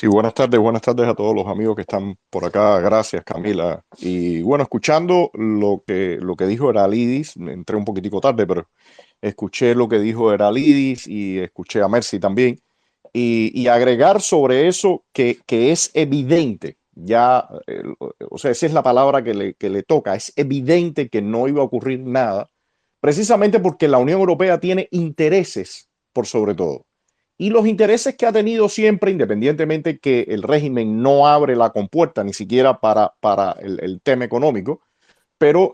Sí, buenas tardes a todos los amigos que están por acá. Gracias, Camila. Y bueno, escuchando lo que dijo Eralidis, entré un poquitico tarde, pero escuché lo que dijo Eralidis y escuché a Mercy también. Y agregar sobre eso que es evidente, ya, o sea, esa es la palabra que le toca, es evidente que no iba a ocurrir nada, precisamente porque la Unión Europea tiene intereses por sobre todo. Y los intereses que ha tenido siempre, independientemente que el régimen no abre la compuerta ni siquiera para el tema económico, pero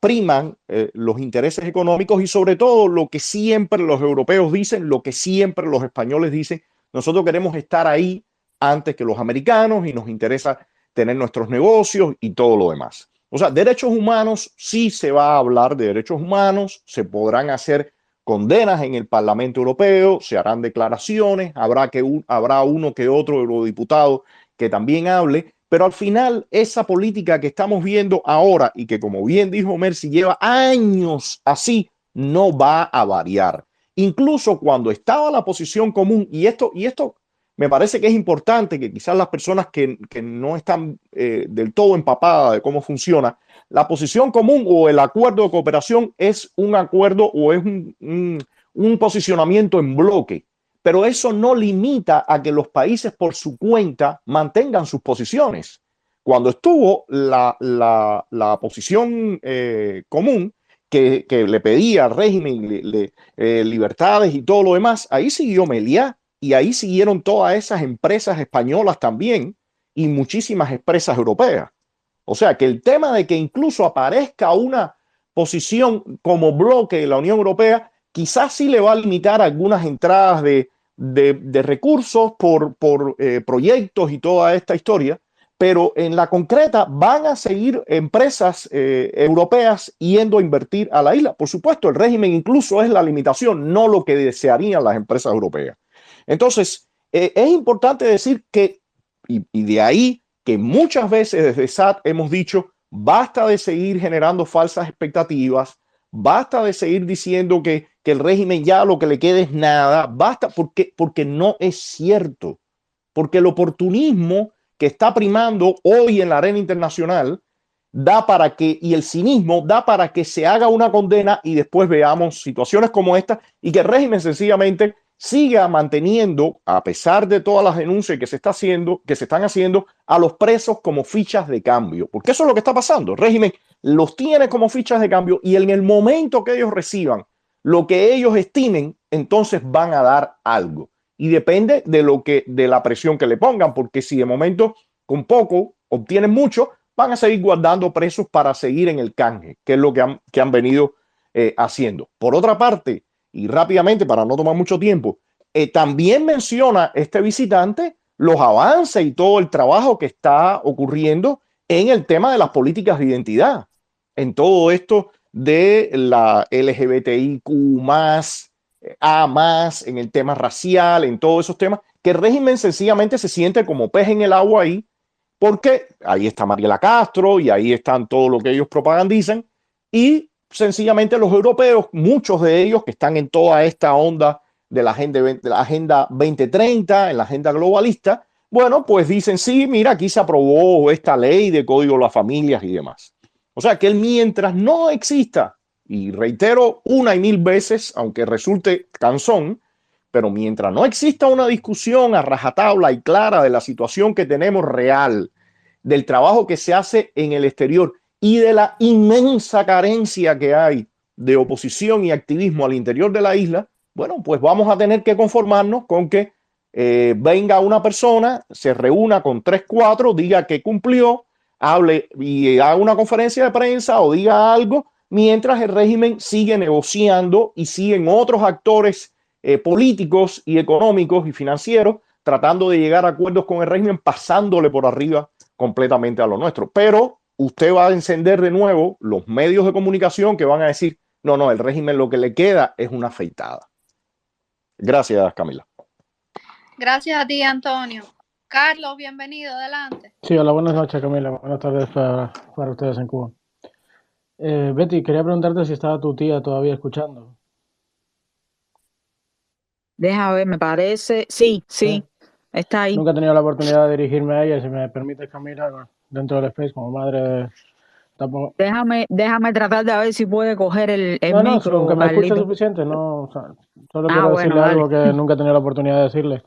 priman los intereses económicos y sobre todo lo que siempre los europeos dicen, lo que siempre los españoles dicen, nosotros queremos estar ahí antes que los americanos y nos interesa tener nuestros negocios y todo lo demás. O sea, derechos humanos, sí se va a hablar de derechos humanos, se podrán hacer condenas en el Parlamento Europeo, se harán declaraciones, habrá uno que otro eurodiputado que también hable, pero al final esa política que estamos viendo ahora y que como bien dijo Mercy lleva años así, no va a variar. Incluso cuando estaba la posición común, y esto me parece que es importante que quizás las personas que no están del todo empapadas de cómo funciona, la posición común o el acuerdo de cooperación es un acuerdo o es un posicionamiento en bloque, pero eso no limita a que los países por su cuenta mantengan sus posiciones. Cuando estuvo la posición común que le pedía al régimen libertades y todo lo demás, ahí siguió Meliá y ahí siguieron todas esas empresas españolas también y muchísimas empresas europeas. O sea que el tema de que incluso aparezca una posición como bloque de la Unión Europea, quizás sí le va a limitar algunas entradas de recursos por proyectos y toda esta historia, pero en la concreta van a seguir empresas europeas yendo a invertir a la isla. Por supuesto, el régimen incluso es la limitación, no lo que desearían las empresas europeas. Entonces, es importante decir que, y de ahí que muchas veces desde SAT hemos dicho, basta de seguir generando falsas expectativas, basta de seguir diciendo que el régimen ya lo que le queda es nada, basta porque no es cierto, porque el oportunismo que está primando hoy en la arena internacional da para que, y el cinismo da para que se haga una condena y después veamos situaciones como esta y que el régimen sencillamente siga manteniendo, a pesar de todas las denuncias que se están haciendo, a los presos como fichas de cambio. Porque eso es lo que está pasando. El régimen los tiene como fichas de cambio y en el momento que ellos reciban lo que ellos estimen, entonces van a dar algo. Y depende de la presión que le pongan, porque si de momento con poco obtienen mucho, van a seguir guardando presos para seguir en el canje, que es lo que han venido haciendo. Por otra parte, y rápidamente para no tomar mucho tiempo, también menciona este visitante los avances y todo el trabajo que está ocurriendo en el tema de las políticas de identidad, en todo esto de la LGBTIQ más, A más, en el tema racial, en todos esos temas, que el régimen sencillamente se siente como pez en el agua ahí, porque ahí está Mariela Castro y ahí están todo lo que ellos propagandizan y sencillamente los europeos, muchos de ellos que están en toda esta onda de la agenda 2030, en la agenda globalista, bueno, pues dicen, sí, mira, aquí se aprobó esta ley de código de las familias y demás. O sea que él mientras no exista, y reitero una y mil veces, aunque resulte cansón, pero mientras no exista una discusión a rajatabla y clara de la situación que tenemos real, del trabajo que se hace en el exterior y de la inmensa carencia que hay de oposición y activismo al interior de la isla, bueno, pues vamos a tener que conformarnos con que venga una persona, se reúna con tres, cuatro, diga que cumplió, hable y haga una conferencia de prensa o diga algo, mientras el régimen sigue negociando y siguen otros actores políticos y económicos y financieros tratando de llegar a acuerdos con el régimen, pasándole por arriba completamente a lo nuestro. Pero usted va a encender de nuevo los medios de comunicación que van a decir, no, no, el régimen lo que le queda es una afeitada. Gracias, Camila. Gracias a ti, Antonio. Carlos, bienvenido, adelante. Sí, hola, buenas noches, Camila. Buenas tardes para ustedes en Cuba. Betty, quería preguntarte si estaba tu tía todavía escuchando. Deja ver, me parece. Sí, sí. Está ahí. Nunca he tenido la oportunidad de dirigirme a ella. Si me permites, Camila, dentro del Space, como madre, tampoco. Déjame tratar de ver si puede coger el No, micro, aunque me escuche Carlito. suficiente, no, o sea, solo Ah, quiero bueno, decirle dale. algo que nunca he tenido la oportunidad de decirle.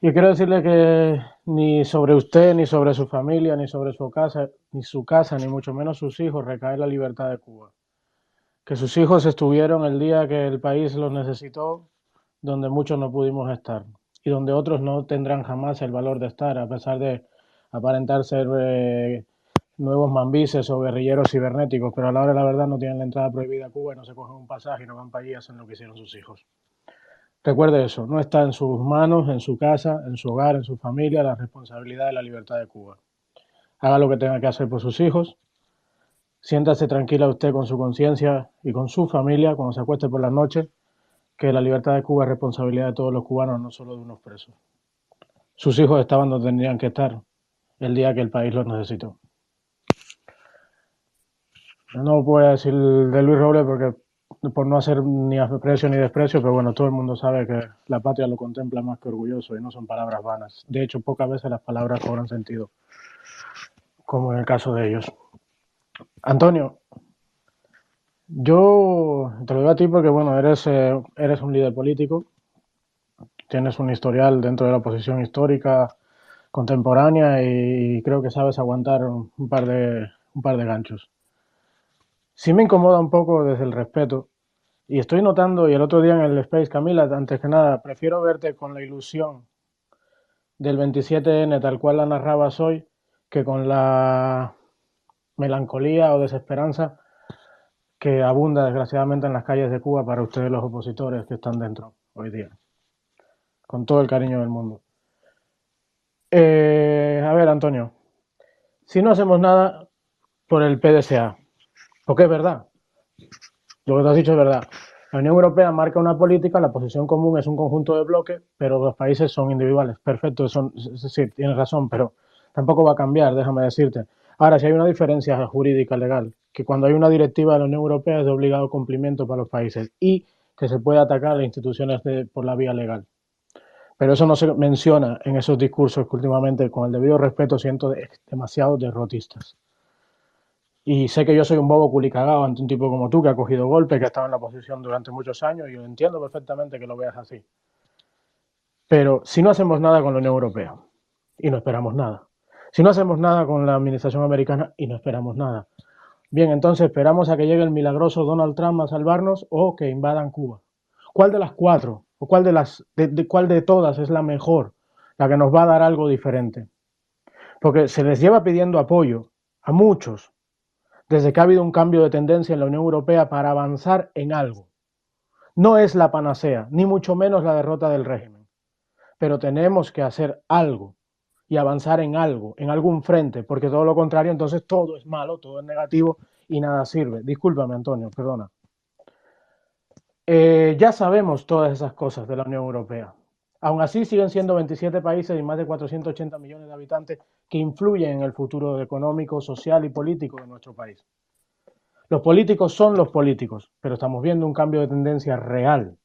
Y quiero decirle que ni sobre usted, ni sobre su familia, ni sobre su casa, ni mucho menos sus hijos, recae la libertad de Cuba. Que sus hijos estuvieron el día que el país los necesitó, donde muchos no pudimos estar, y donde otros no tendrán jamás el valor de estar, a pesar de aparentar ser nuevos mambises o guerrilleros cibernéticos, pero a la hora de la verdad no tienen la entrada prohibida a Cuba y no se cogen un pasaje y no van para allí y hacen lo que hicieron sus hijos. Recuerde eso, no está en sus manos, en su casa, en su hogar, en su familia, la responsabilidad de la libertad de Cuba. Haga lo que tenga que hacer por sus hijos, siéntase tranquila usted con su conciencia y con su familia cuando se acueste por las noches, que la libertad de Cuba es responsabilidad de todos los cubanos, no solo de unos presos. Sus hijos estaban donde tendrían que estar el día que el país los necesitó. No voy a decir de Luis Robles porque por no hacer ni aprecio ni desprecio, pero bueno, todo el mundo sabe que la patria lo contempla más que orgulloso y no son palabras vanas. De hecho, pocas veces las palabras cobran sentido, como en el caso de ellos. Antonio, yo te lo digo a ti porque, bueno, eres un líder político, tienes un historial dentro de la oposición histórica contemporánea y creo que sabes aguantar un par de ganchos. Sí me incomoda un poco desde el respeto. Y estoy notando, y el otro día en el Space, Camila, antes que nada, prefiero verte con la ilusión del 27N tal cual la narrabas hoy, que con la melancolía o desesperanza que abunda desgraciadamente en las calles de Cuba para ustedes los opositores que están dentro hoy día. Con todo el cariño del mundo. A ver, Antonio, si no hacemos nada por el PDCA, porque es verdad, lo que te has dicho es verdad. La Unión Europea marca una política, la posición común es un conjunto de bloques, pero los países son individuales. Perfecto, sí, tienes razón, pero tampoco va a cambiar, déjame decirte. Ahora, si hay una diferencia jurídica legal, que cuando hay una directiva de la Unión Europea es de obligado cumplimiento para los países y que se puede atacar a las instituciones por la vía legal. Pero eso no se menciona en esos discursos que últimamente, con el debido respeto, siento demasiado derrotistas. Y sé que yo soy un bobo culicagado ante un tipo como tú que ha cogido golpes, que ha estado en la oposición durante muchos años, y yo entiendo perfectamente que lo veas así. Pero si no hacemos nada con la Unión Europea, y no esperamos nada, si no hacemos nada con la administración americana, y no esperamos nada, bien, entonces esperamos a que llegue el milagroso Donald Trump a salvarnos o que invadan Cuba. ¿Cuál de las cuatro, o cuál de todas es la mejor, la que nos va a dar algo diferente? Porque se les lleva pidiendo apoyo a muchos, desde que ha habido un cambio de tendencia en la Unión Europea para avanzar en algo. No es la panacea, ni mucho menos la derrota del régimen, pero tenemos que hacer algo y avanzar en algo, en algún frente, porque todo lo contrario, entonces todo es malo, todo es negativo y nada sirve. Discúlpame, Antonio, perdona. Ya sabemos todas esas cosas de la Unión Europea. Aún así siguen siendo 27 países y más de 480 millones de habitantes que influyen en el futuro económico, social y político de nuestro país. Los políticos son los políticos, pero estamos viendo un cambio de tendencia real.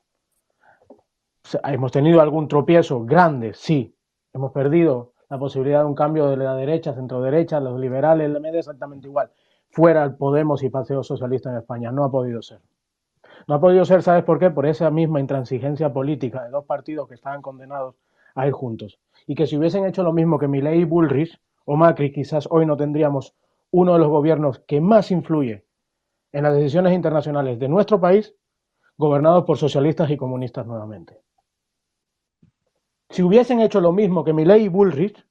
Hemos tenido algún tropiezo grande, sí. Hemos perdido la posibilidad de un cambio de la derecha, centro-derecha, los liberales, me da exactamente igual. Fuera el Podemos y Partido Socialista en España. No ha podido ser. No ha podido ser, ¿sabes por qué? Por esa misma intransigencia política de dos partidos que estaban condenados a ir juntos. Y que si hubiesen hecho lo mismo que Milei y Bullrich o Macri, quizás hoy no tendríamos uno de los gobiernos que más influye en las decisiones internacionales de nuestro país, gobernados por socialistas y comunistas nuevamente. Si hubiesen hecho lo mismo que Milei y Bullrich,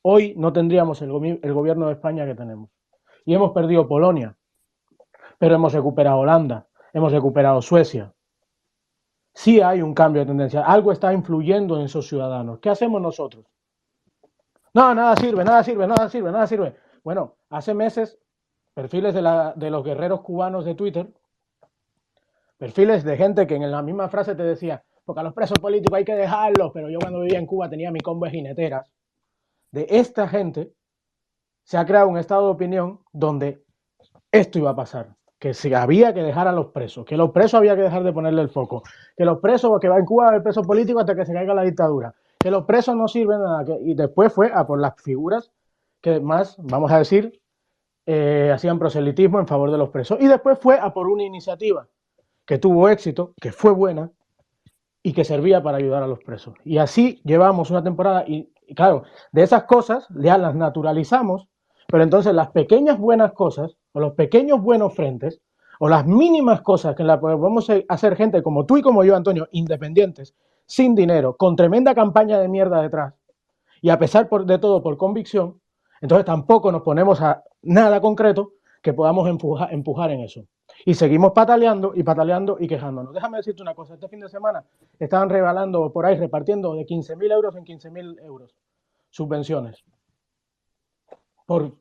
hoy no tendríamos el gobierno de España que tenemos. Y hemos perdido Polonia, pero hemos recuperado Holanda, hemos recuperado Suecia. Sí hay un cambio de tendencia, algo está influyendo en esos ciudadanos. ¿Qué hacemos nosotros? No, nada sirve, nada sirve, nada sirve, nada sirve. Bueno, hace meses, perfiles de los guerreros cubanos de Twitter, perfiles de gente que en la misma frase te decía, porque a los presos políticos hay que dejarlos, pero yo cuando vivía en Cuba tenía mi combo de jineteras. De esta gente se ha creado un estado de opinión donde esto iba a pasar, que se había que dejar a los presos, que los presos había que dejar de ponerle el foco, que los presos, que va en Cuba a haber presos políticos hasta que se caiga la dictadura, que los presos no sirven de nada. Y después fue a por las figuras que más, vamos a decir, hacían proselitismo en favor de los presos. Y después fue a por una iniciativa que tuvo éxito, que fue buena y que servía para ayudar a los presos. Y así llevamos una temporada y claro, de esas cosas ya las naturalizamos, pero entonces las pequeñas buenas cosas o los pequeños buenos frentes o las mínimas cosas que la podemos hacer gente como tú y como yo, Antonio, independientes, sin dinero, con tremenda campaña de mierda detrás y a pesar de todo por convicción, entonces tampoco nos ponemos a nada concreto que podamos empujar en eso. Y seguimos pataleando y quejándonos. Déjame decirte una cosa, este fin de semana estaban regalando por ahí, repartiendo de 15.000 euros en 15.000 euros subvenciones. Por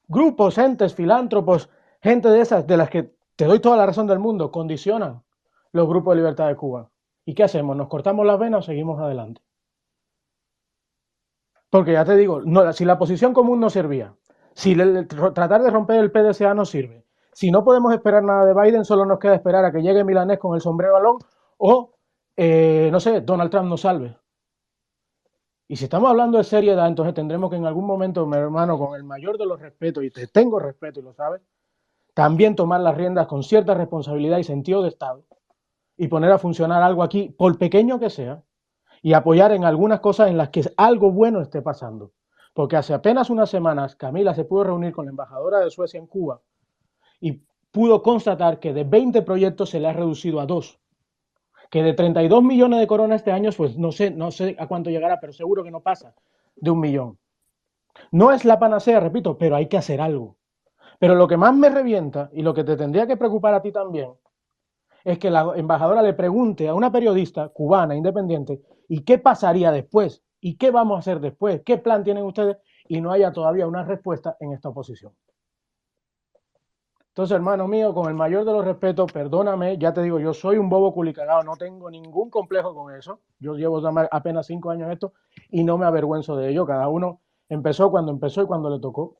grupos, entes, filántropos, gente de esas, de las que te doy toda la razón del mundo, condicionan los grupos de Libertad de Cuba. ¿Y qué hacemos? ¿Nos cortamos las venas o seguimos adelante? Porque ya te digo, no, si la posición común no servía, si tratar de romper el PDCA no sirve, si no podemos esperar nada de Biden, solo nos queda esperar a que llegue Milanés con el sombrero alón o, no sé, Donald Trump nos salve. Y si estamos hablando de seriedad, entonces tendremos que en algún momento, mi hermano, con el mayor de los respetos, y te tengo respeto y lo sabes, también tomar las riendas con cierta responsabilidad y sentido de Estado y poner a funcionar algo aquí, por pequeño que sea, y apoyar en algunas cosas en las que algo bueno esté pasando. Porque hace apenas unas semanas Camila se pudo reunir con la embajadora de Suecia en Cuba y pudo constatar que de 20 proyectos se le ha reducido a 2. Que de 32 millones de coronas este año, pues no sé a cuánto llegará, pero seguro que no pasa de 1 millón. No es la panacea, repito, pero hay que hacer algo. Pero lo que más me revienta y lo que te tendría que preocupar a ti también es que la embajadora le pregunte a una periodista cubana independiente ¿y qué pasaría después? ¿Y qué vamos a hacer después? ¿Qué plan tienen ustedes? Y no haya todavía una respuesta en esta oposición. Entonces, hermano mío, con el mayor de los respetos, perdóname, ya te digo, yo soy un bobo culicagado, no tengo ningún complejo con eso. Yo llevo apenas 5 años en esto y no me avergüenzo de ello. Cada uno empezó y cuando le tocó.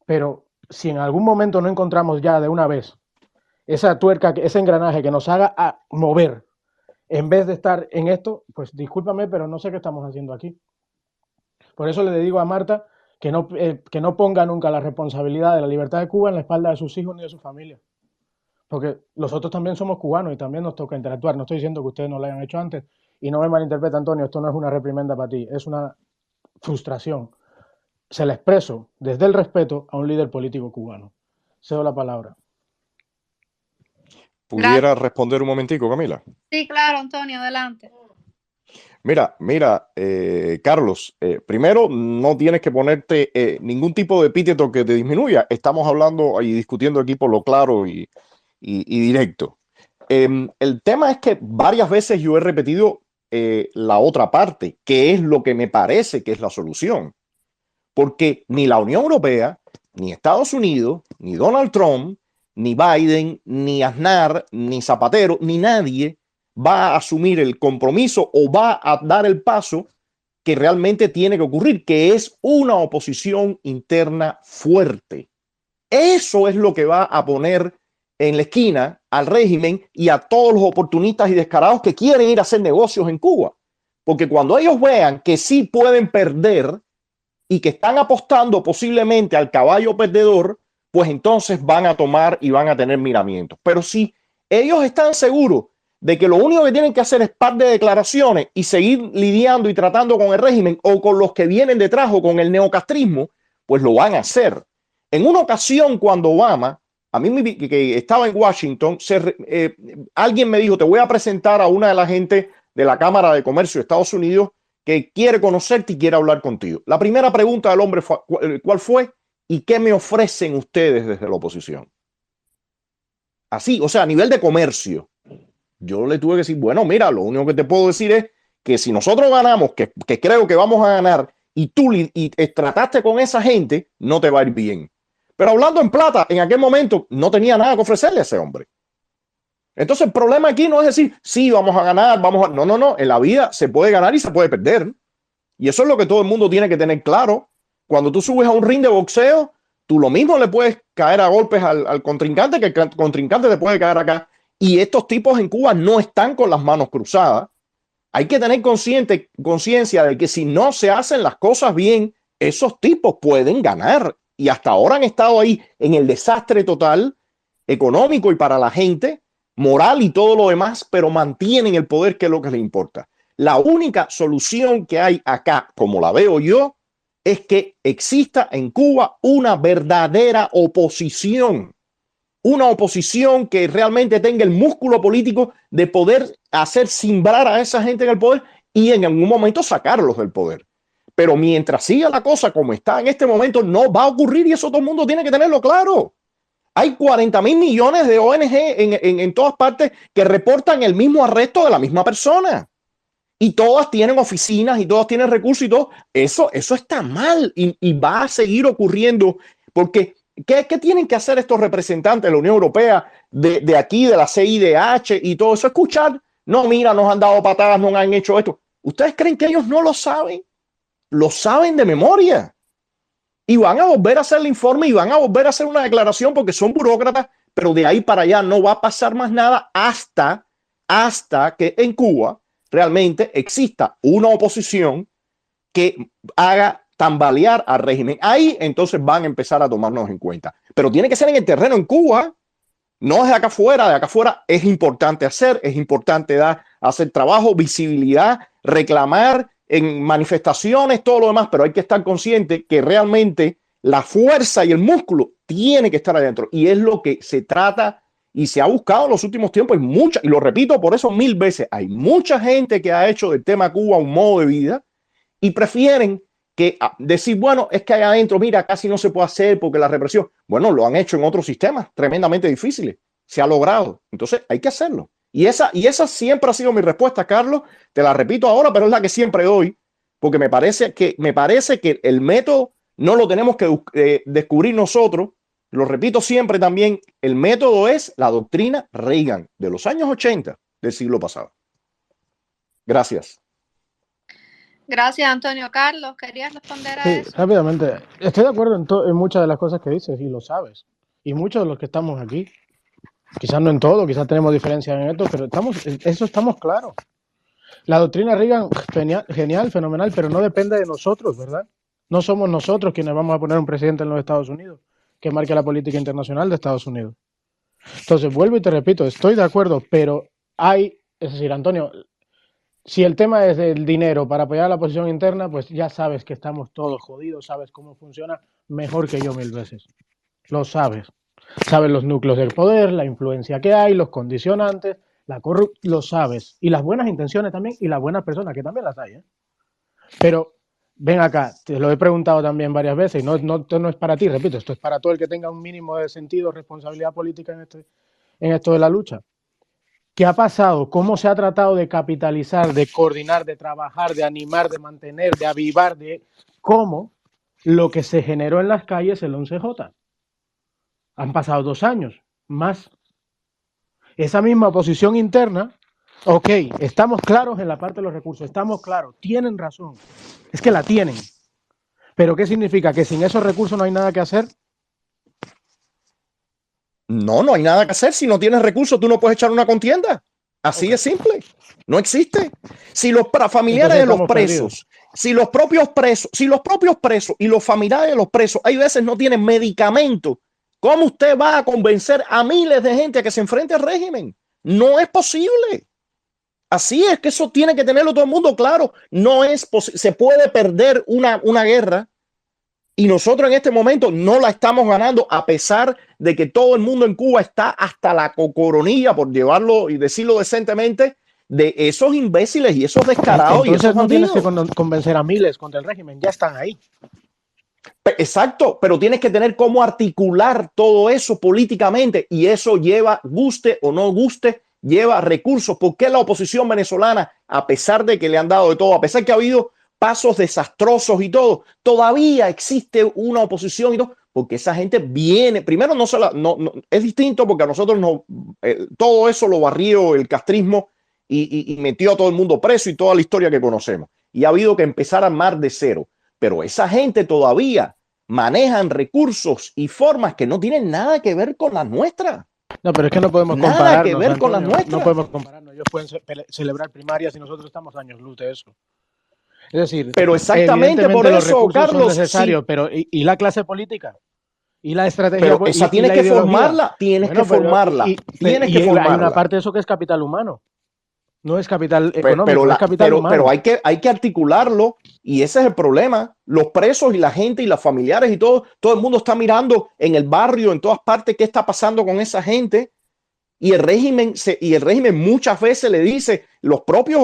Pero si en algún momento no encontramos ya de una vez esa tuerca, ese engranaje que nos haga a mover en vez de estar en esto, pues discúlpame, pero no sé qué estamos haciendo aquí. Por eso le digo a Marta que no ponga nunca la responsabilidad de la libertad de Cuba en la espalda de sus hijos ni de su familia. Porque nosotros también somos cubanos y también nos toca interactuar. No estoy diciendo que ustedes no lo hayan hecho antes. Y no me malinterpreta, Antonio, esto no es una reprimenda para ti, es una frustración. Se la expreso desde el respeto a un líder político cubano. Cedo la palabra. ¿Pudiera responder un momentico, Camila? Sí, claro, Antonio, adelante. Mira, Carlos, primero no tienes que ponerte ningún tipo de epíteto que te disminuya. Estamos hablando y discutiendo aquí por lo claro y directo. El tema es que varias veces yo he repetido la otra parte, que es lo que me parece que es la solución. Porque ni la Unión Europea, ni Estados Unidos, ni Donald Trump, ni Biden, ni Aznar, ni Zapatero, ni nadie va a asumir el compromiso o va a dar el paso que realmente tiene que ocurrir, que es una oposición interna fuerte. Eso es lo que va a poner en la esquina al régimen y a todos los oportunistas y descarados que quieren ir a hacer negocios en Cuba. Porque cuando ellos vean que sí pueden perder y que están apostando posiblemente al caballo perdedor, pues entonces van a tomar y van a tener miramientos. Pero si ellos están seguros de que lo único que tienen que hacer es par de declaraciones y seguir lidiando y tratando con el régimen o con los que vienen detrás o con el neocastrismo, pues lo van a hacer. En una ocasión, cuando Obama, a mí que estaba en Washington, alguien me dijo, te voy a presentar a una de la gente de la Cámara de Comercio de Estados Unidos que quiere conocerte y quiere hablar contigo. La primera pregunta del hombre fue, ¿cuál fue? ¿Y qué me ofrecen ustedes desde la oposición? Así, o sea, a nivel de comercio. Yo le tuve que decir, bueno, mira, lo único que te puedo decir es que si nosotros ganamos, que creo que vamos a ganar, y tú trataste con esa gente, no te va a ir bien. Pero hablando en plata, en aquel momento no tenía nada que ofrecerle a ese hombre. Entonces el problema aquí no es decir, sí, vamos a ganar, no. En la vida se puede ganar y se puede perder. Y eso es lo que todo el mundo tiene que tener claro. Cuando tú subes a un ring de boxeo, tú lo mismo le puedes caer a golpes al contrincante que el contrincante te puede caer acá. Y estos tipos en Cuba no están con las manos cruzadas. Hay que tener conciencia de que si no se hacen las cosas bien, esos tipos pueden ganar. Y hasta ahora han estado ahí en el desastre total, económico y para la gente, moral y todo lo demás, pero mantienen el poder, que es lo que les importa. La única solución que hay acá, como la veo yo, es que exista en Cuba una verdadera oposición. Una oposición que realmente tenga el músculo político de poder hacer cimbrar a esa gente en el poder y en algún momento sacarlos del poder. Pero mientras siga la cosa como está en este momento, no va a ocurrir, y eso todo el mundo tiene que tenerlo claro. Hay 40.000 millones de ONG en todas partes que reportan el mismo arresto de la misma persona. Y todas tienen oficinas y todas tienen recursos y todo. Eso está mal y va a seguir ocurriendo porque ¿qué tienen que hacer estos representantes de la Unión Europea, de aquí, de la CIDH y todo eso? Escuchar, no, mira, nos han dado patadas, nos han hecho esto. ¿Ustedes creen que ellos no lo saben? Lo saben de memoria. Y van a volver a hacer el informe y van a volver a hacer una declaración porque son burócratas, pero de ahí para allá no va a pasar más nada hasta que en Cuba realmente exista una oposición que haga tambalear al régimen. Ahí entonces van a empezar a tomarnos en cuenta. Pero tiene que ser en el terreno, en Cuba, no es de acá afuera. De acá afuera es importante es importante hacer trabajo, visibilidad, reclamar en manifestaciones, todo lo demás, pero hay que estar consciente que realmente la fuerza y el músculo tiene que estar adentro. Y es lo que se trata y se ha buscado en los últimos tiempos. Hay mucha, y lo repito por eso 1000 veces, hay mucha gente que ha hecho del tema Cuba un modo de vida y prefieren que decir, bueno, es que allá adentro, mira, casi no se puede hacer porque la represión, bueno, lo han hecho en otros sistemas tremendamente difíciles, se ha logrado, entonces hay que hacerlo. Y esa siempre ha sido mi respuesta, Carlos, te la repito ahora, pero es la que siempre doy, porque me parece que el método no lo tenemos que descubrir nosotros. Lo repito siempre también, el método es la doctrina Reagan de los años 80 del siglo pasado. Gracias. Gracias, Antonio. Carlos, ¿querías responder a eso? Rápidamente. Estoy de acuerdo en muchas de las cosas que dices y lo sabes. Y muchos de los que estamos aquí. Quizás no en todo, quizás tenemos diferencias en esto, pero estamos claros. La doctrina Reagan, genial, fenomenal, pero no depende de nosotros, ¿verdad? No somos nosotros quienes vamos a poner un presidente en los Estados Unidos que marque la política internacional de Estados Unidos. Entonces, vuelvo y te repito, estoy de acuerdo, pero es decir, Antonio, si el tema es del dinero para apoyar a la oposición interna, pues ya sabes que estamos todos jodidos, sabes cómo funciona mejor que yo 1000 veces. Lo sabes. Sabes los núcleos del poder, la influencia que hay, los condicionantes, la corrupción, lo sabes. Y las buenas intenciones también, y las buenas personas, que también las hay, ¿eh? Pero ven acá, te lo he preguntado también varias veces, y no es para ti, repito, esto es para todo el que tenga un mínimo de sentido, responsabilidad política en esto de la lucha. ¿Qué ha pasado? ¿Cómo se ha tratado de capitalizar, de coordinar, de trabajar, de animar, de mantener, de avivar, cómo lo que se generó en las calles el 11J? Han pasado 2 años, más. Esa misma oposición interna, ok, estamos claros en la parte de los recursos, estamos claros, tienen razón, es que la tienen. ¿Pero qué significa? ¿Que sin esos recursos no hay nada que hacer? No hay nada que hacer. Si no tienes recursos, tú no puedes echar una contienda. Así es simple. No existe. Si los familiares de los presos, si los propios presos y los familiares de los presos, hay veces no tienen medicamentos, ¿cómo usted va a convencer a miles de gente a que se enfrente al régimen? No es posible. Así es que eso tiene que tenerlo todo el mundo claro. No es posible. Se puede perder una guerra y nosotros en este momento no la estamos ganando, a pesar de que todo el mundo en Cuba está hasta la coronilla, por llevarlo y decirlo decentemente, de esos imbéciles y esos descarados. Entonces y esos no tienes que convencer a miles contra el régimen, ya están ahí. Exacto, pero tienes que tener cómo articular todo eso políticamente, y eso lleva, guste o no guste, lleva recursos. ¿Por qué la oposición venezolana, a pesar de que le han dado de todo, a pesar que ha habido pasos desastrosos y todo, todavía existe una oposición y todo? Porque esa gente viene, primero no es distinto porque a nosotros todo eso lo barrió el castrismo y metió a todo el mundo preso y toda la historia que conocemos. Y ha habido que empezar a armar de cero. Pero esa gente todavía manejan recursos y formas que no tienen nada que ver con las nuestras. No, pero es que no podemos Nada compararnos, que ver con las Antonio, nuestras. no podemos compararnos. Ellos pueden celebrar primarias y nosotros estamos años luz de eso. Es decir, Pero exactamente por los eso, recursos son Carlos, necesarios, sí. pero ¿y la clase política? ¿Y la estrategia? Pero esa tienes la que ideología? formarla, tienes que formarla, tienes que hay formarla. una parte de eso que es capital humano. No es capital económico, es capital humano. Pero hay que articularlo, y ese es el problema. Los presos y la gente y los familiares y todo el mundo está mirando en el barrio, en todas partes, qué está pasando con esa gente. Y el régimen muchas veces le dice, los propios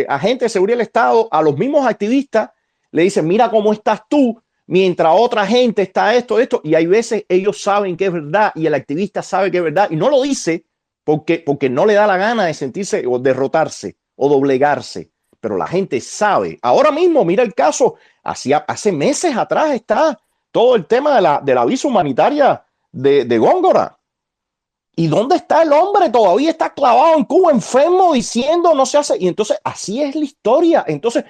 agentes de seguridad del Estado a los mismos activistas le dicen, mira cómo estás tú, mientras otra gente está esto. Y hay veces ellos saben que es verdad y el activista sabe que es verdad y no lo dice porque no le da la gana de sentirse o derrotarse o doblegarse. Pero la gente sabe. Ahora mismo, mira el caso, hace meses atrás está todo el tema de la visa humanitaria de Góngora. ¿Y dónde está el hombre? Todavía está clavado en Cuba, enfermo, diciendo no se hace. Y entonces así es la historia. Entonces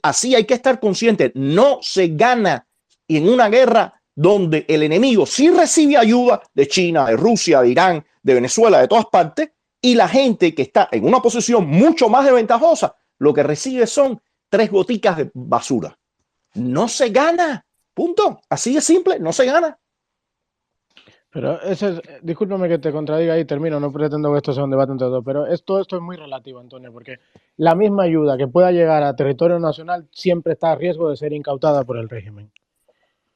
así hay que estar consciente. No se gana en una guerra donde el enemigo sí recibe ayuda de China, de Rusia, de Irán, de Venezuela, de todas partes, y la gente que está en una posición mucho más desventajosa, lo que recibe son 3 goticas de basura. No se gana. Punto. Así de simple, no se gana. Pero discúlpame que te contradiga y termino, no pretendo que esto sea un debate entre todos, pero todo esto es muy relativo, Antonio, porque la misma ayuda que pueda llegar a territorio nacional siempre está a riesgo de ser incautada por el régimen.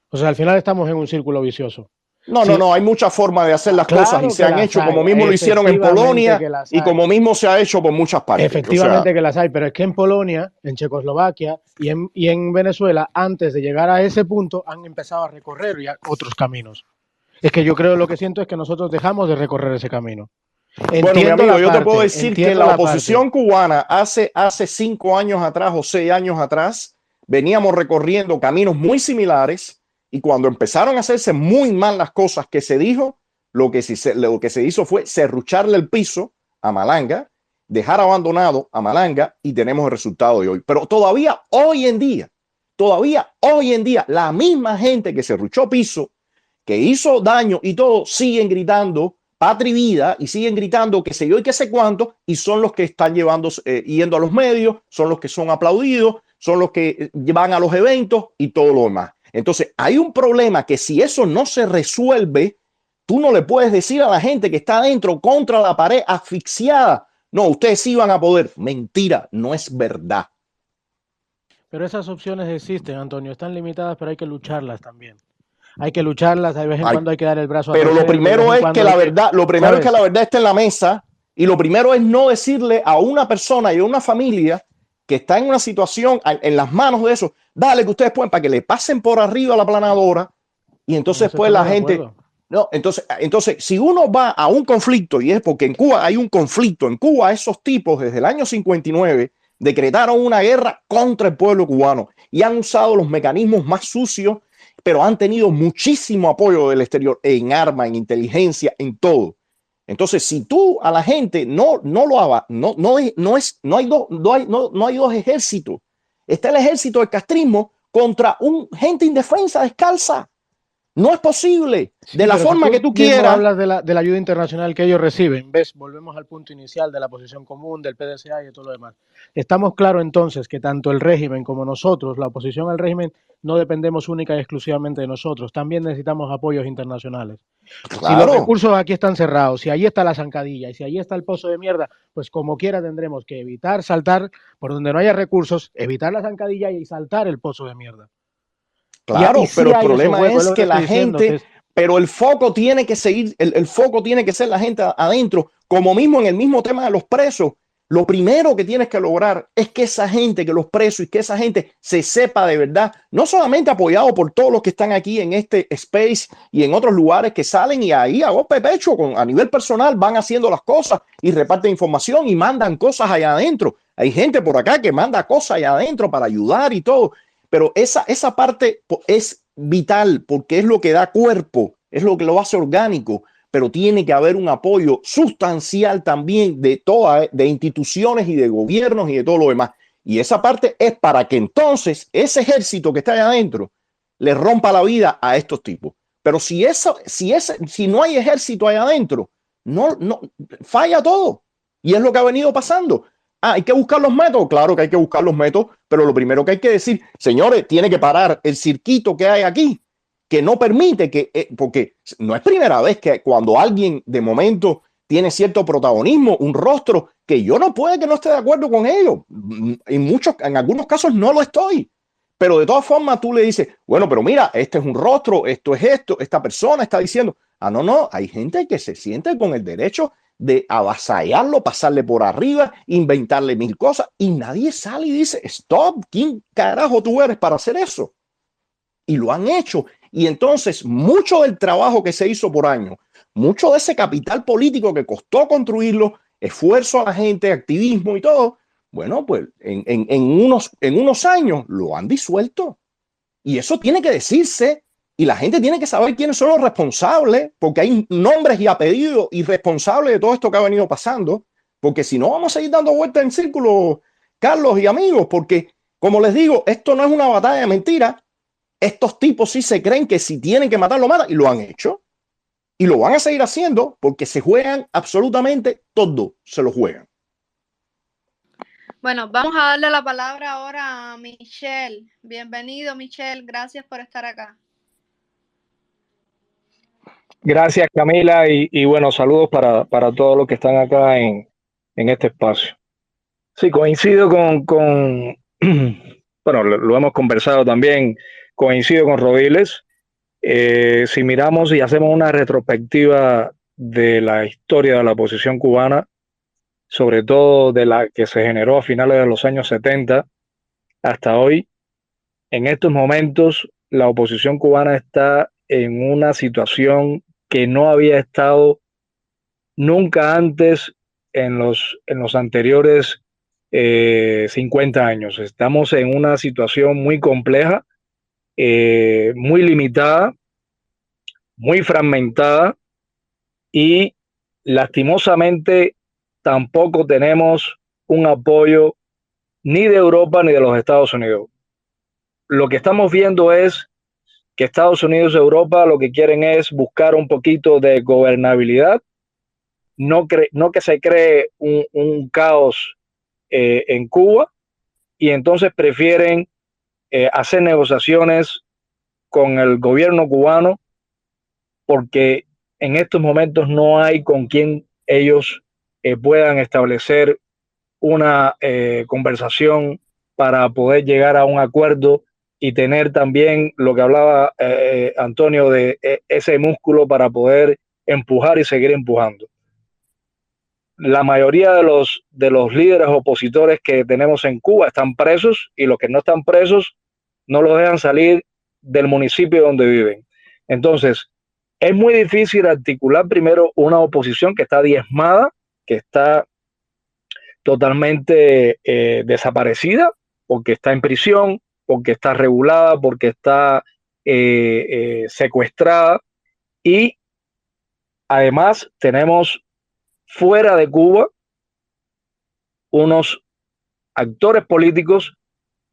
O sea, al final estamos en un círculo vicioso. No, hay muchas formas de hacer las cosas y se han hecho como mismo lo hicieron en Polonia y como mismo se ha hecho por muchas partes. Efectivamente que las hay, pero es que en Polonia, en Checoslovaquia y en Venezuela, antes de llegar a ese punto, han empezado a recorrer ya otros caminos. Es que yo creo, lo que siento es que nosotros dejamos de recorrer ese camino. Bueno, mi amigo, yo te puedo decir que la oposición cubana hace 5 años atrás o 6 años atrás veníamos recorriendo caminos muy similares, y cuando empezaron a hacerse muy mal las cosas que se dijo, lo que se hizo fue serrucharle el piso a Malanga, dejar abandonado a Malanga, y tenemos el resultado de hoy. Pero todavía hoy en día, la misma gente que serruchó piso, que hizo daño y todo, siguen gritando patria y vida y siguen gritando que sé yo y que sé cuánto, y son los que están yendo a los medios, son los que son aplaudidos, son los que van a los eventos y todo lo demás. Entonces hay un problema que si eso no se resuelve, tú no le puedes decir a la gente que está adentro contra la pared asfixiada, no, ustedes sí van a poder. Mentira, no es verdad. Pero esas opciones existen, Antonio, están limitadas, pero hay que lucharlas también. Hay que lucharlas, de vez en cuando hay que dar el brazo a torcer. Pero lo primero es que la verdad, es que la verdad esté en la mesa, y lo primero es no decirle a una persona y a una familia que está en una situación en las manos de eso, dale que ustedes pueden, para que le pasen por arriba la planadora, y entonces pues la gente... No, entonces, si uno va a un conflicto, y es porque en Cuba hay un conflicto, en Cuba esos tipos desde el año 59 decretaron una guerra contra el pueblo cubano y han usado los mecanismos más sucios, pero han tenido muchísimo apoyo del exterior en armas, en inteligencia, en todo. Entonces, si tú a la gente no lo hagas, no hay dos ejércitos. Está el ejército del castrismo contra gente indefensa, descalza. No es posible, de la forma que tú quieras. Hablas de la ayuda internacional que ellos reciben. ¿Ves? Volvemos al punto inicial de la posición común, del PDCA y de todo lo demás. Estamos claros entonces que tanto el régimen como nosotros, la oposición al régimen, no dependemos única y exclusivamente de nosotros. También necesitamos apoyos internacionales. Claro. Si los recursos aquí están cerrados, si ahí está la zancadilla y si ahí está el pozo de mierda, pues como quiera tendremos que evitar saltar por donde no haya recursos, evitar la zancadilla y saltar el pozo de mierda. Claro, pero el problema es que la gente, pero el foco tiene que seguir, el foco tiene que ser la gente adentro, como mismo en el mismo tema de los presos. Lo primero que tienes que lograr es que esa gente, que los presos y que esa gente se sepa de verdad, no solamente apoyado por todos los que están aquí en este space y en otros lugares que salen y ahí a golpe de pecho, a nivel personal, van haciendo las cosas y reparten información y mandan cosas allá adentro. Hay gente por acá que manda cosas allá adentro para ayudar y todo. Pero esa parte es vital porque es lo que da cuerpo, es lo que lo hace orgánico, pero tiene que haber un apoyo sustancial también de instituciones y de gobiernos y de todo lo demás. Y esa parte es para que entonces ese ejército que está allá adentro le rompa la vida a estos tipos. Pero si no hay ejército ahí adentro, no falla todo. Y es lo que ha venido pasando. Hay que buscar los métodos. Claro que hay que buscar los métodos, pero lo primero que hay que decir, señores, tiene que parar el cirquito que hay aquí, que no permite porque no es primera vez que cuando alguien de momento tiene cierto protagonismo, un rostro, que yo no puedo que no esté de acuerdo con ellos. En algunos casos no lo estoy. Pero de todas formas tú le dices, bueno, pero mira, este es un rostro, esto es esto, esta persona está diciendo, no, hay gente que se siente con el derecho de avasallarlo, pasarle por arriba, inventarle mil cosas y nadie sale y dice, stop, ¿quién carajo tú eres para hacer eso? Y lo han hecho. Y entonces mucho del trabajo que se hizo por años, mucho de ese capital político que costó construirlo, esfuerzo a la gente, activismo y todo, bueno, pues en unos años lo han disuelto. Y eso tiene que decirse y la gente tiene que saber quiénes son los responsables, porque hay nombres y apellidos y responsables de todo esto que ha venido pasando, porque si no vamos a seguir dando vueltas en círculo, Carlos y amigos, porque como les digo, esto no es una batalla de mentiras. Estos tipos sí se creen que si tienen que matar, lo matan y lo han hecho. Y lo van a seguir haciendo porque se juegan absolutamente todo, se lo juegan. Bueno, vamos a darle la palabra ahora a Michelle. Bienvenido, Michelle. Gracias por estar acá. Gracias, Camila, y bueno, saludos para todos los que están acá en este espacio. Sí, coincido con bueno, lo hemos conversado también, coincido con Rodiles. Si miramos y hacemos una retrospectiva de la historia de la oposición cubana, sobre todo de la que se generó a finales de los años 70 hasta hoy, en estos momentos la oposición cubana está en una situación que no había estado nunca antes en los anteriores 50 años. Estamos en una situación muy compleja, muy limitada, muy fragmentada y lastimosamente tampoco tenemos un apoyo ni de Europa ni de los Estados Unidos. Lo que estamos viendo es que Estados Unidos y Europa lo que quieren es buscar un poquito de gobernabilidad, no que se cree un caos en Cuba, y entonces prefieren hacer negociaciones con el gobierno cubano porque en estos momentos no hay con quien ellos puedan establecer una conversación para poder llegar a un acuerdo y tener también lo que hablaba Antonio de ese músculo para poder empujar y seguir empujando. La mayoría de los líderes opositores que tenemos en Cuba están presos y los que no están presos no los dejan salir del municipio donde viven. Entonces, es muy difícil articular primero una oposición que está diezmada, que está totalmente desaparecida, porque está en prisión, porque está regulada, porque está secuestrada, y además tenemos fuera de Cuba unos actores políticos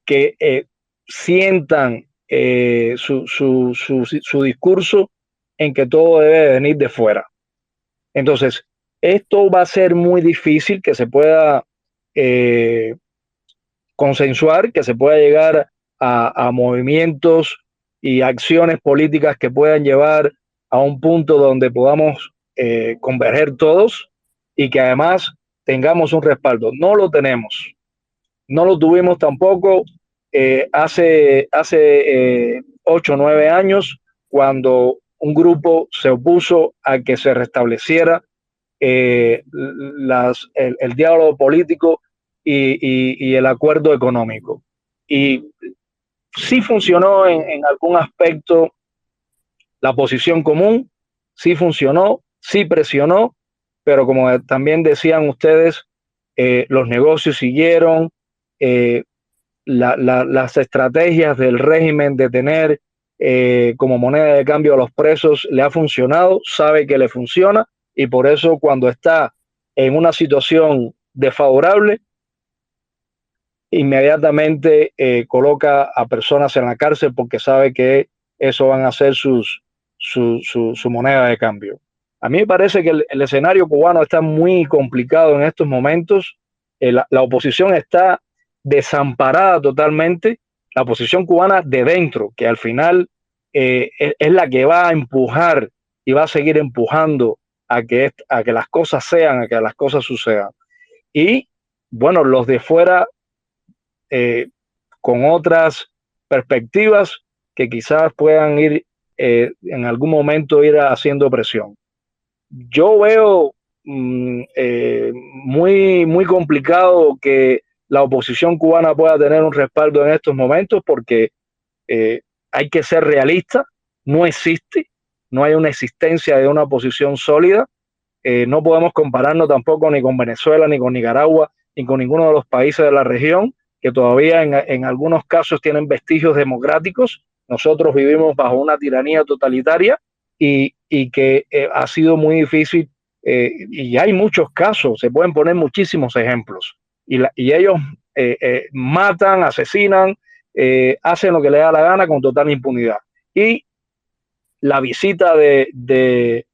que sientan su discurso en que todo debe venir de fuera. Entonces, esto va a ser muy difícil que se pueda consensuar, que se pueda llegar a movimientos y acciones políticas que puedan llevar a un punto donde podamos converger todos y que además tengamos un respaldo. No lo tenemos. No lo tuvimos tampoco hace 8 o 9 años, cuando un grupo se opuso a que se restableciera el diálogo político y el acuerdo económico. Y sí funcionó en algún aspecto la posición común, sí funcionó, sí presionó, pero como también decían ustedes, los negocios siguieron, las estrategias del régimen de tener como moneda de cambio a los presos le ha funcionado, sabe que le funciona, y por eso cuando está en una situación desfavorable, inmediatamente coloca a personas en la cárcel porque sabe que eso van a ser sus su moneda de cambio. A mí me parece que el escenario cubano está muy complicado en estos momentos. La oposición está desamparada totalmente. La oposición cubana de dentro, que al final es la que va a empujar y va a seguir empujando a que las cosas sean, a que las cosas sucedan. Y bueno, los de fuera con otras perspectivas que quizás puedan ir en algún momento ir haciendo presión. Yo veo muy complicado que la oposición cubana pueda tener un respaldo en estos momentos porque hay que ser realista, no existe, no hay una existencia de una oposición sólida, no podemos compararnos tampoco ni con Venezuela, ni con Nicaragua, ni con ninguno de los países de la región que todavía en algunos casos tienen vestigios democráticos. Nosotros vivimos bajo una tiranía totalitaria y que ha sido muy difícil y hay muchos casos, se pueden poner muchísimos ejemplos y ellos matan, asesinan, hacen lo que les da la gana con total impunidad. Y la visita de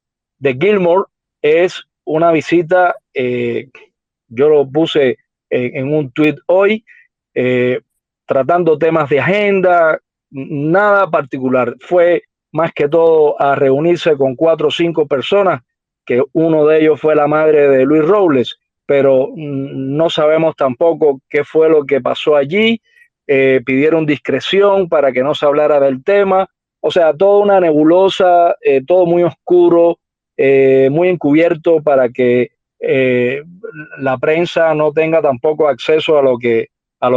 Gilmore es una visita, yo lo puse en un tweet hoy, tratando temas de agenda, nada particular. Fue más que todo a reunirse con 4 o 5 personas, que uno de ellos fue la madre de Luis Robles, pero no sabemos tampoco qué fue lo que pasó allí. Pidieron discreción para que no se hablara del tema. O sea, toda una nebulosa, todo muy oscuro, muy encubierto para que la prensa no tenga tampoco acceso a lo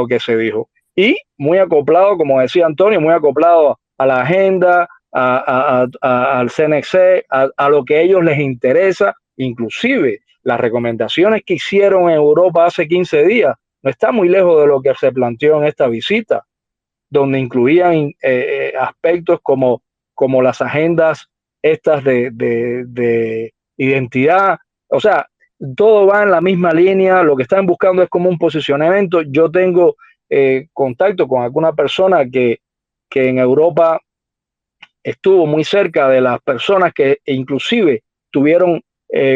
que se dijo. Y muy acoplado, como decía Antonio, muy acoplado a la agenda, al CNC, a lo que a ellos les interesa, inclusive las recomendaciones que hicieron en Europa hace 15 días, no está muy lejos de lo que se planteó en esta visita, donde incluían aspectos como las agendas estas de identidad. O sea, todo va en la misma línea, lo que están buscando es como un posicionamiento. Yo tengo contacto con alguna persona que en Europa estuvo muy cerca de las personas que inclusive tuvieron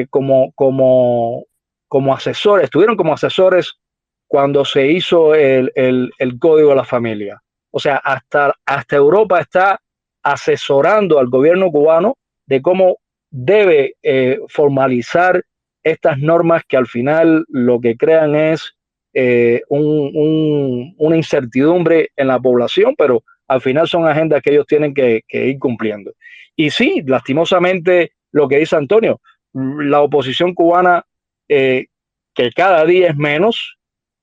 como asesores, estuvieron como asesores cuando se hizo el Código de la Familia. O sea, hasta Europa está asesorando al gobierno cubano de cómo debe formalizar estas normas que al final lo que crean es una incertidumbre en la población, pero al final son agendas que ellos tienen que ir cumpliendo. Y sí, lastimosamente, lo que dice Antonio, la oposición cubana, que cada día es menos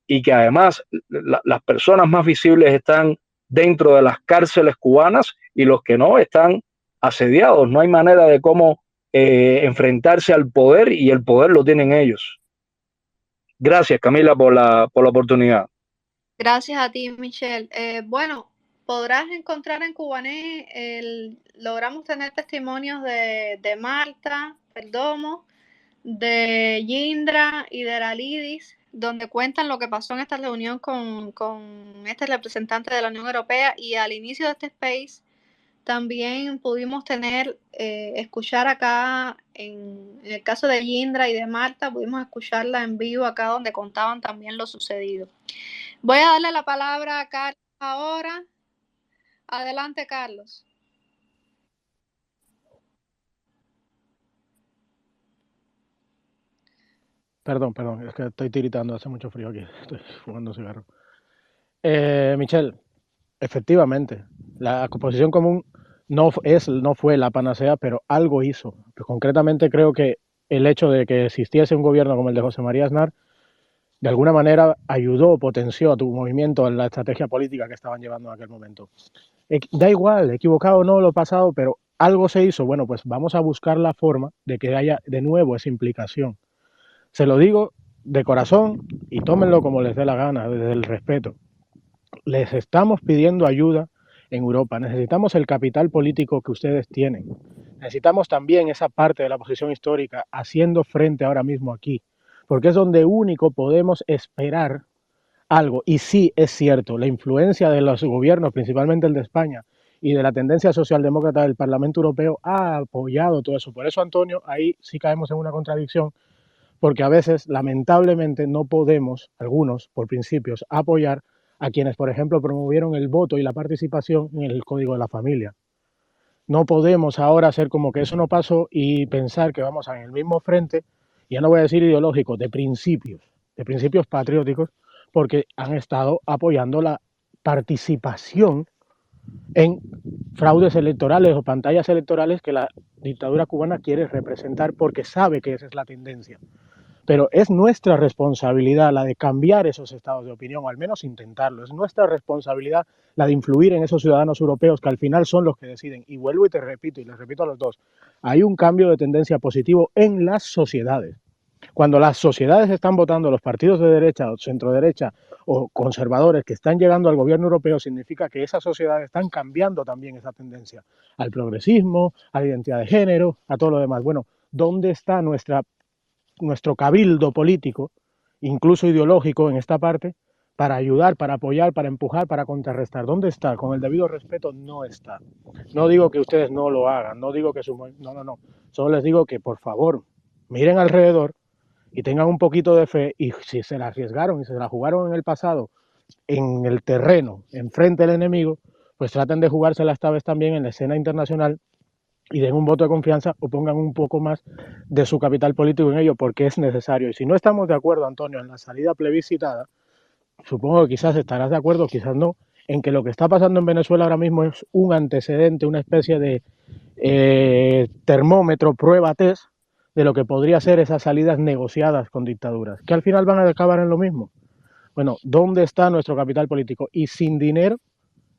y que además las personas más visibles están dentro de las cárceles cubanas y los que no están asediados. No hay manera de cómo enfrentarse al poder y el poder lo tienen ellos. Gracias, Camila, por la oportunidad. Gracias a ti, Michelle. Bueno, podrás encontrar en Cubanet, logramos tener testimonios de Marta Perdomo, de Yindra y de Aralidis, donde cuentan lo que pasó en esta reunión con este representante de la Unión Europea, y al inicio de este space también pudimos escuchar acá, en el caso de Yindra y de Marta, pudimos escucharla en vivo acá donde contaban también lo sucedido. Voy a darle la palabra a Carlos ahora. Adelante, Carlos. Perdón, es que estoy tiritando, hace mucho frío aquí, estoy fumando cigarro. Michelle, efectivamente, la composición común no fue la panacea, pero algo hizo. Concretamente creo que el hecho de que existiese un gobierno como el de José María Aznar, de alguna manera ayudó, potenció a tu movimiento en la estrategia política que estaban llevando en aquel momento. Da igual, equivocado o no lo pasado, pero algo se hizo. Bueno, pues vamos a buscar la forma de que haya de nuevo esa implicación. Se lo digo de corazón y tómenlo como les dé la gana, desde el respeto. Les estamos pidiendo ayuda en Europa. Necesitamos el capital político que ustedes tienen. Necesitamos también esa parte de la posición histórica haciendo frente ahora mismo aquí, porque es donde único podemos esperar algo. Y sí, es cierto, la influencia de los gobiernos, principalmente el de España, y de la tendencia socialdemócrata del Parlamento Europeo ha apoyado todo eso. Por eso, Antonio, ahí sí caemos en una contradicción, porque a veces, lamentablemente, no podemos, algunos, por principios, apoyar a quienes, por ejemplo, promovieron el voto y la participación en el Código de la Familia. No podemos ahora hacer como que eso no pasó y pensar que vamos en el mismo frente, ya no voy a decir ideológico, de principios patrióticos, porque han estado apoyando la participación en fraudes electorales o pantallas electorales que la dictadura cubana quiere representar porque sabe que esa es la tendencia. Pero es nuestra responsabilidad la de cambiar esos estados de opinión, o al menos intentarlo. Es nuestra responsabilidad la de influir en esos ciudadanos europeos que al final son los que deciden. Y vuelvo y te repito, y les repito a los dos, hay un cambio de tendencia positivo en las sociedades. Cuando las sociedades están votando los partidos de derecha o centro derecha o conservadores que están llegando al gobierno europeo, significa que esas sociedades están cambiando también esa tendencia al progresismo, a la identidad de género, a todo lo demás. Bueno, ¿dónde está nuestro cabildo político, incluso ideológico en esta parte, para ayudar, para apoyar, para empujar, para contrarrestar? ¿Dónde está? Con el debido respeto, no está. No digo que ustedes no lo hagan, no digo que no. Solo les digo que, por favor, miren alrededor y tengan un poquito de fe, y si se la arriesgaron y se la jugaron en el pasado en el terreno, enfrente del enemigo, pues traten de jugársela esta vez también en la escena internacional y den un voto de confianza o pongan un poco más de su capital político en ello, porque es necesario. Y si no estamos de acuerdo, Antonio, en la salida plebiscitada, supongo que quizás estarás de acuerdo, quizás no, en que lo que está pasando en Venezuela ahora mismo es un antecedente, una especie de termómetro, prueba, test de lo que podría ser esas salidas negociadas con dictaduras, que al final van a acabar en lo mismo. Bueno, ¿dónde está nuestro capital político? Y sin dinero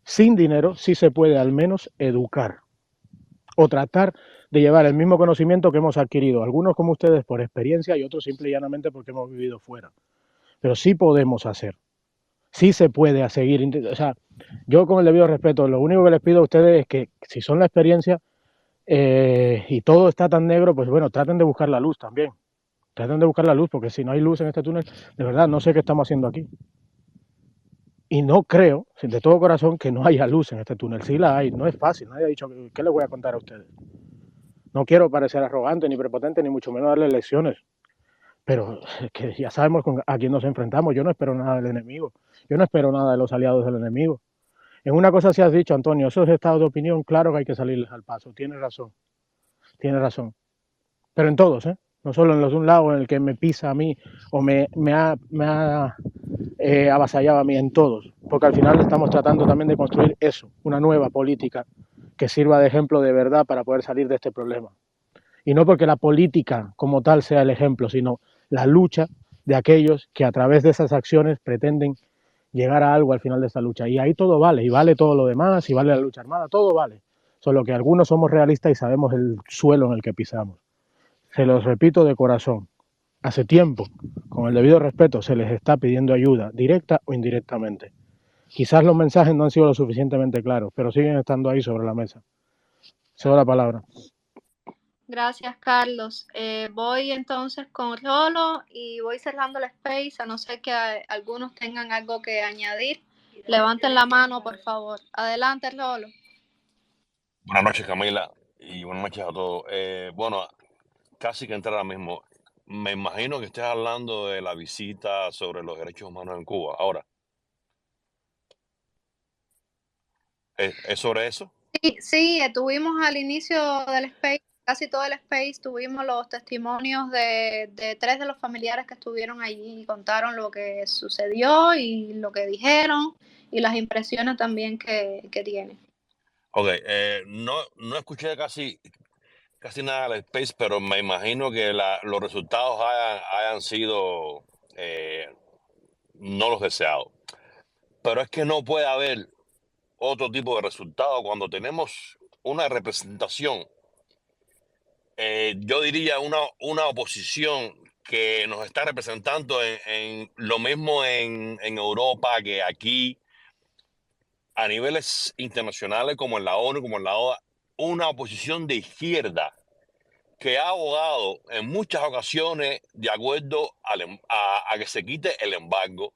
sí se puede al menos educar o tratar de llevar el mismo conocimiento que hemos adquirido, algunos como ustedes por experiencia y otros simple y llanamente porque hemos vivido fuera. Pero sí podemos hacer, sí se puede seguir. O sea, yo con el debido respeto, lo único que les pido a ustedes es que si son la experiencia y todo está tan negro, pues bueno, traten de buscar la luz también. Traten de buscar la luz, porque si no hay luz en este túnel, de verdad no sé qué estamos haciendo aquí. Y no creo, de todo corazón, que no haya luz en este túnel. Sí la hay, no es fácil. Nadie ha dicho, ¿qué les voy a contar a ustedes? No quiero parecer arrogante, ni prepotente, ni mucho menos darle lecciones. Pero es que ya sabemos a quién nos enfrentamos. Yo no espero nada del enemigo. Yo no espero nada de los aliados del enemigo. En una cosa sí has dicho, Antonio, esos estados de opinión, claro que hay que salirles al paso. Tienes razón. Tienes razón. Pero en todos, ¿eh? No solo en los de un lado, en el que me pisa a mí o me ha avasallado a mí, en todos. Porque al final estamos tratando también de construir eso, una nueva política que sirva de ejemplo de verdad para poder salir de este problema. Y no porque la política como tal sea el ejemplo, sino la lucha de aquellos que a través de esas acciones pretenden llegar a algo al final de esta lucha. Y ahí todo vale, y vale todo lo demás, y vale la lucha armada, todo vale. Solo que algunos somos realistas y sabemos el suelo en el que pisamos. Se los repito de corazón, hace tiempo, con el debido respeto, se les está pidiendo ayuda, directa o indirectamente. Quizás los mensajes no han sido lo suficientemente claros, pero siguen estando ahí sobre la mesa. Cedo la palabra. Gracias, Carlos. Voy entonces con Rolo y voy cerrando el space, a no ser que algunos tengan algo que añadir. Levanten la mano, por favor. Adelante, Rolo. Buenas noches, Camila, y buenas noches a todos. Bueno, casi que entrar ahora mismo. Me imagino que estés hablando de la visita sobre los derechos humanos en Cuba. Ahora, ¿es sobre eso? Sí, tuvimos al inicio del space, casi todo el space, tuvimos los testimonios de 3 de los familiares que estuvieron allí y contaron lo que sucedió y lo que dijeron y las impresiones también que tienen. Ok, no escuché casi nada del Space, pero me imagino que los resultados hayan sido no los deseados. Pero es que no puede haber otro tipo de resultado cuando tenemos una representación, yo diría una oposición que nos está representando en lo mismo en Europa que aquí, a niveles internacionales como en la ONU, como en la OEA, una oposición de izquierda que ha abogado en muchas ocasiones de acuerdo a que se quite el embargo,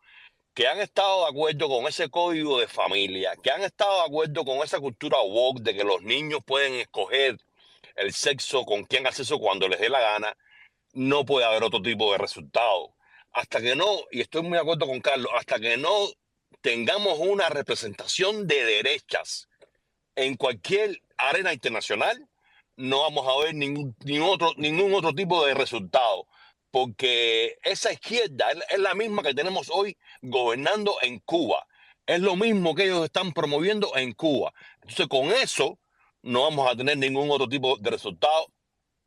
que han estado de acuerdo con ese código de familia, que han estado de acuerdo con esa cultura woke de que los niños pueden escoger el sexo con quién hacer eso cuando les dé la gana, no puede haber otro tipo de resultado. Hasta que no, y estoy muy de acuerdo con Carlos, hasta que no tengamos una representación de derechas en cualquier arena internacional, no vamos a ver ningún otro tipo de resultado. Porque esa izquierda es la misma que tenemos hoy gobernando en Cuba. Es lo mismo que ellos están promoviendo en Cuba. Entonces, con eso no vamos a tener ningún otro tipo de resultado.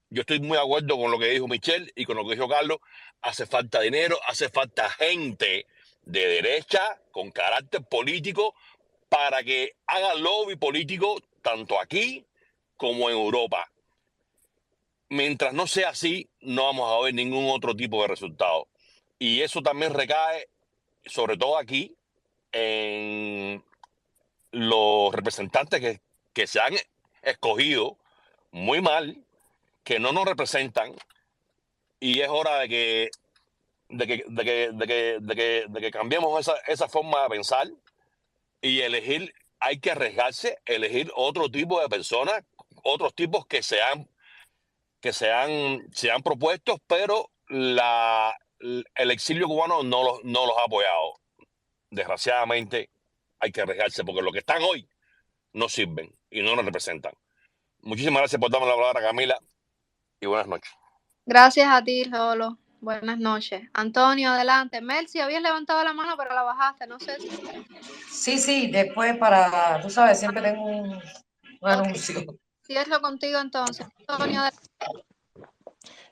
Yo estoy muy de acuerdo con lo que dijo Michelle y con lo que dijo Carlos. Hace falta dinero, hace falta gente de derecha con carácter político para que haga lobby político tanto aquí como en Europa. Mientras no sea así, no vamos a ver ningún otro tipo de resultado. Y eso también recae, sobre todo aquí, en los representantes que se han escogido muy mal, que no nos representan, y es hora de que cambiemos esa forma de pensar y elegir. Hay que arriesgarse, elegir otro tipo de personas, otros tipos que se han propuesto, pero el exilio cubano no los ha apoyado. Desgraciadamente hay que arriesgarse porque los que están hoy no sirven y no nos representan. Muchísimas gracias por darme la palabra, Camila, y buenas noches. Gracias a ti, Lolo. Buenas noches. Antonio, adelante. Mercy, habías levantado la mano, pero la bajaste, no sé si... Sí, después para, tú sabes, siempre tengo un anuncio. Cierro contigo entonces. Antonio, adelante.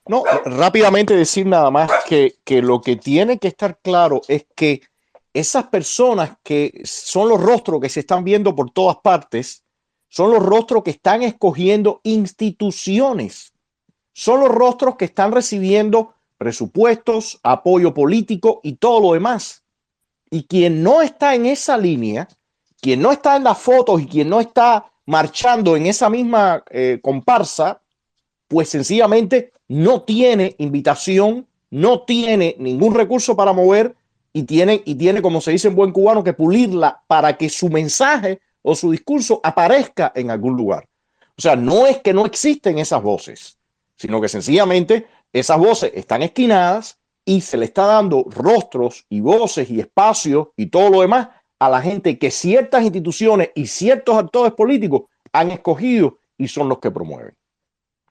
No, rápidamente decir nada más que lo que tiene que estar claro es que esas personas que son los rostros que se están viendo por todas partes, son los rostros que están escogiendo instituciones, son los rostros que están recibiendo presupuestos, apoyo político y todo lo demás. Y quien no está en esa línea, quien no está en las fotos y quien no está marchando en esa misma comparsa, pues sencillamente no tiene invitación, no tiene ningún recurso para mover y tiene, como se dice en buen cubano, que pulirla para que su mensaje o su discurso aparezca en algún lugar. O sea, no es que no existen esas voces, sino que sencillamente esas voces están esquinadas y se le está dando rostros y voces y espacios y todo lo demás a la gente que ciertas instituciones y ciertos actores políticos han escogido y son los que promueven.